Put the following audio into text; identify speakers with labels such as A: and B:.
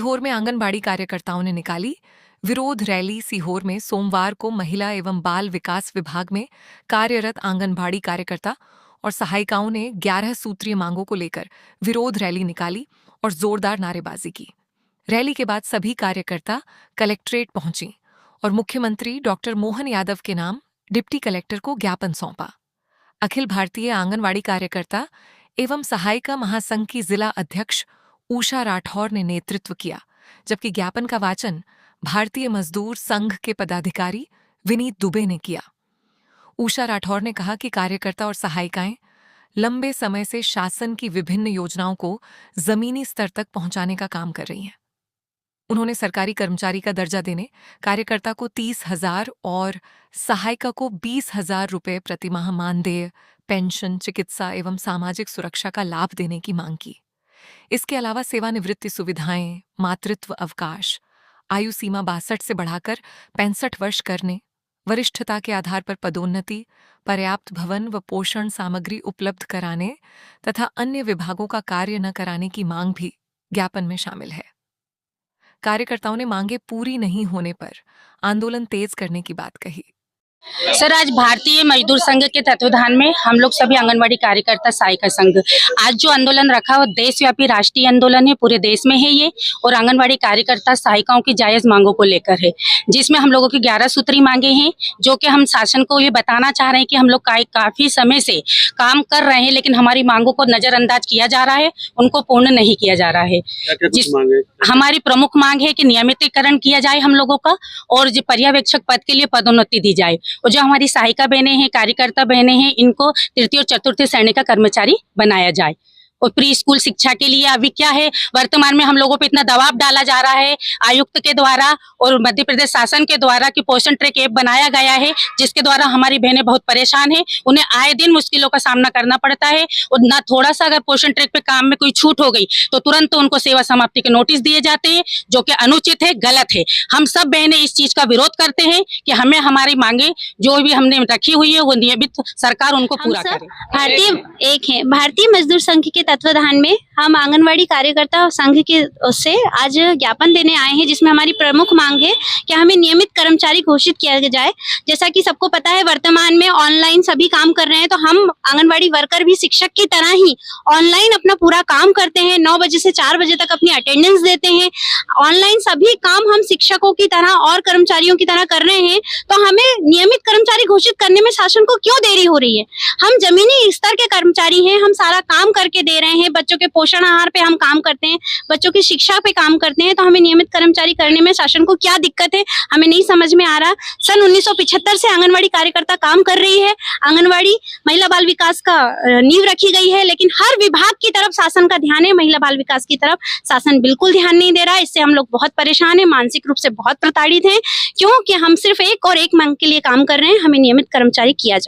A: सीहोर में आंगनबाड़ी कार्यकर्ताओं ने निकाली विरोध रैली। सीहोर में सोमवार को महिला एवं बाल विकास विभाग में कार्यरत आंगनबाड़ी कार्यकर्ता और सहायिकाओं ने 11 सूत्रीय मांगों को लेकर विरोध रैली निकाली और जोरदार नारेबाजी की। रैली के बाद सभी कार्यकर्ता कलेक्ट्रेट पहुंची और मुख्यमंत्री डॉक्टर मोहन यादव के नाम डिप्टी कलेक्टर को ज्ञापन सौंपा। अखिल भारतीय आंगनबाड़ी कार्यकर्ता एवं सहायिका महासंघ की जिला अध्यक्ष उषा राठौर ने नेतृत्व किया, जबकि ज्ञापन का वाचन भारतीय मजदूर संघ के पदाधिकारी विनीत दुबे ने किया। उषा राठौर ने कहा कि कार्यकर्ता और सहायिकाएं लंबे समय से शासन की विभिन्न योजनाओं को जमीनी स्तर तक पहुंचाने का काम कर रही हैं। उन्होंने सरकारी कर्मचारी का दर्जा देने, कार्यकर्ता को 30,000 और सहायिका को 20,000 रुपये प्रतिमाह मानदेय, पेंशन, चिकित्सा एवं सामाजिक सुरक्षा का लाभ देने की मांग की। इसके अलावा सेवानिवृत्ति सुविधाएं, मातृत्व अवकाश, आयु सीमा 62 से बढ़ाकर 65 वर्ष करने, वरिष्ठता के आधार पर पदोन्नति, पर्याप्त भवन व पोषण सामग्री उपलब्ध कराने तथा अन्य विभागों का कार्य न कराने की मांग भी ज्ञापन में शामिल है। कार्यकर्ताओं ने मांगे पूरी नहीं होने पर आंदोलन तेज करने की बात कही।
B: सर, आज भारतीय मजदूर संघ के तत्वाधान में हम लोग सभी आंगनबाड़ी कार्यकर्ता सहायिका संघ आज जो आंदोलन रखा वो देशव्यापी राष्ट्रीय आंदोलन है, पूरे देश में है ये, और आंगनबाड़ी कार्यकर्ता सहायिकाओं की जायज मांगों को लेकर है, जिसमें हम लोगों की 11 सूत्री मांगे हैं, जो कि हम शासन को ये बताना चाह रहे हैं कि हम लोग काफी समय से काम कर रहे हैं, लेकिन हमारी मांगों को नजरअंदाज किया जा रहा है, उनको पूर्ण नहीं किया जा रहा है। हमारी प्रमुख मांग है कि नियमितीकरण किया जाए हम लोगों का, और जो पर्यवेक्षक पद के लिए पदोन्नति दी जाए, और जो हमारी सहायिका बहनें हैं, कार्यकर्ता बहनें हैं, इनको तृतीय और चतुर्थ श्रेणी का कर्मचारी बनाया जाए। और प्री स्कूल शिक्षा के लिए अभी क्या है, वर्तमान में हम लोगों पे इतना दबाव डाला जा रहा है आयुक्त के द्वारा और मध्य प्रदेश शासन के द्वारा कि पोषण ट्रैक ऐप बनाया गया है, जिसके द्वारा हमारी बहनें बहुत परेशान हैं। उन्हें आए दिन मुश्किलों का सामना करना पड़ता है, और ना थोड़ा सा अगर पोषण ट्रैक पे काम में कोई छूट हो गई तो तुरंत उनको सेवा समाप्ति के नोटिस दिए जाते हैं, जो कि अनुचित है, गलत है। हम सब बहनें इस चीज का विरोध करते हैं कि हमें हमारी मांगे जो भी हमने रखी हुई है वो नियमित सरकार उनको पूरा करे।
C: भारतीय मजदूर संघ के तत्वाधान में हम आंगनवाड़ी कार्यकर्ता संघ के से आज ज्ञापन देने आए हैं, जिसमें हमारी प्रमुख मांग है कि हमें नियमित कर्मचारी घोषित किया जाए। जैसा कि सबको पता है, वर्तमान में ऑनलाइन सभी काम कर रहे हैं, तो हम आंगनवाड़ी वर्कर भी शिक्षक की तरह ही ऑनलाइन अपना पूरा काम करते हैं। 9 बजे से 4 बजे तक अपनी अटेंडेंस देते हैं। ऑनलाइन सभी काम हम शिक्षकों की तरह और कर्मचारियों की तरह कर रहे हैं, तो हमें नियमित कर्मचारी घोषित करने में शासन को क्यों देरी हो रही है? हम जमीनी स्तर के कर्मचारी हैं, हम सारा काम करके दे रहे हैं। बच्चों के पोषण आहार पे हम काम करते हैं, बच्चों की शिक्षा पे काम करते हैं, तो हमें नियमित कर्मचारी करने में शासन को क्या दिक्कत है, हमें नहीं समझ में आ रहा। सन 1975 से आंगनवाड़ी कार्यकर्ता काम कर रही है। आंगनवाड़ी महिला बाल विकास का नींव रखी गई है, लेकिन हर विभाग की तरफ शासन का ध्यान है, महिला बाल विकास की तरफ शासन बिल्कुल ध्यान नहीं दे रहा है। इससे हम लोग बहुत परेशान है, मानसिक रूप से बहुत प्रताड़ित हैं, क्योंकि हम सिर्फ एक और एक मांग के लिए काम कर रहे हैं, हमें नियमित कर्मचारी किया जाए।